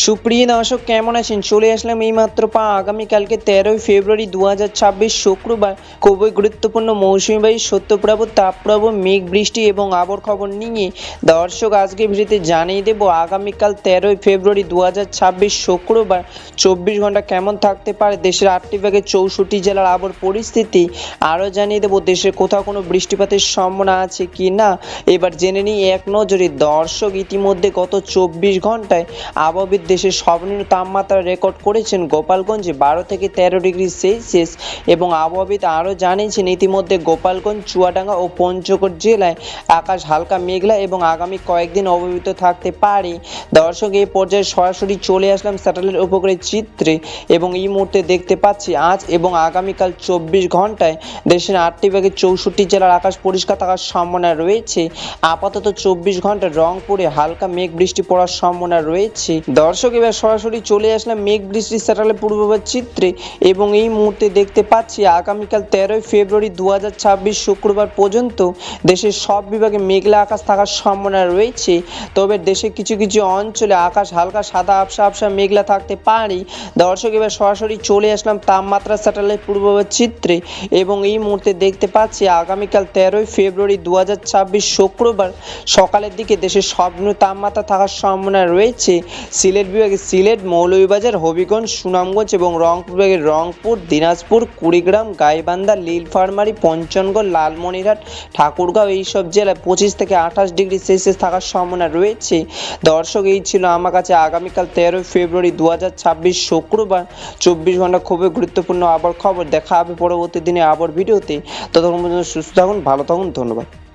সুপ্রিয় দর্শক কেমন আছেন? চলে আসলাম এইমাত্র আগামীকালকে 13ই ফেব্রুয়ারি 2026 শুক্রবার খুবই গুরুত্বপূর্ণ মৌসুমী বায়ু সত্যপ্রভাব তাপপ্রবাহ মেঘ বৃষ্টি এবং আবহাওয়ার খবর নিয়ে দর্শক আজকে ভিডিওতে জানিয়ে দেব আগামীকাল 13ই ফেব্রুয়ারি 2026 শুক্রবার 24 ঘন্টা কেমন থাকতে পারে দেশের 8টি ভাগে 64 জেলার আবহাওয়ার পরিস্থিতি। আরও জানিয়ে দেব দেশের কোথাও কোনো বৃষ্টিপাতের সম্ভাবনা আছে কি না। এবার জেনে নিই এক নজরে দর্শক ইতিমধ্যে গত 24 ঘন্টায় আবহাওয়াবিদ দেশের সর্বনিম্ন তাপমাত্রা রেকর্ড করেছেন গোপালগঞ্জে 12 থেকে 13 ডিগ্রি সেলসিয়াস এবং আবহাওয়াবিদ আরও জানিয়েছেন ইতিমধ্যে গোপালগঞ্জ চুয়াডাঙ্গা ও পঞ্চগড় জেলায় আকাশ হালকা মেঘলা এবং আগামী কয়েকদিন অবহিত থাকতে পারে। দর্শক এই পর্যায়ে সরাসরি চলে আসলাম স্যাটেলাইট উপগ্রহের চিত্রে এবং এই মুহূর্তে দেখতে পাচ্ছি আজ এবং আগামীকাল 24 ঘন্টায় দেশের 8টি ভাগে 64 জেলার আকাশ পরিষ্কার থাকার সম্ভাবনা রয়েছে। আপাতত 24 ঘন্টায় রংপুরে হালকা মেঘ বৃষ্টি পড়ার সম্ভাবনা রয়েছে। দর্শক এবার সরাসরি চলে আসলাম মেঘ বৃষ্টির স্যাটেলাইট পূর্বাভাস চিত্রে এবং এই মুহূর্তে দেখতে পাচ্ছি আগামীকাল 13ই ফেব্রুয়ারি 2026 শুক্রবার পর্যন্ত দেশের সব বিভাগে মেঘলা আকাশ থাকার সম্ভাবনা রয়েছে। তবে দেশের কিছু কিছু অঞ্চলে আকাশ হালকা সাদা আবসা আবসা মেঘলা থাকতে পারে। দর্শক এবার সরাসরি চলে আসলাম তাপমাত্রা স্যাটেলাইট পূর্বাভাস চিত্রে এবং এই মুহূর্তে দেখতে পাচ্ছি আগামীকাল 13ই ফেব্রুয়ারি 2026 শুক্রবার সকালের দিকে দেশের সর্বনিম্ন তাপমাত্রা থাকার সম্ভাবনা রয়েছে সিলেট বিভাগে সিলেট, মৌলভীবাজার, হবিগঞ্জ, সুনামগঞ্জ এবং রংপুর বিভাগের রংপুর, দিনাজপুর, কুড়িগ্রাম, গাইবান্ধা, নীলফামারী, পঞ্চগড়, লালমনিরহাট, ঠাকুরগাঁও এইসব জেলায় 25 থেকে 28 ডিগ্রি সেলসিয়াস থাকার সম্ভাবনা রয়েছে। দর্শক এই ছিল আমার কাছে আগামীকাল 13ই ফেব্রুয়ারি 2026 শুক্রবার 24 ঘন্টা খুবই গুরুত্বপূর্ণ আবহাওয়ার খবর। দেখা হবে পরবর্তী দিনে আবহাওয়ার ভিডিওতে। ততক্ষণ পর্যন্ত সুস্থ থাকুন, ভালো থাকুন, ধন্যবাদ।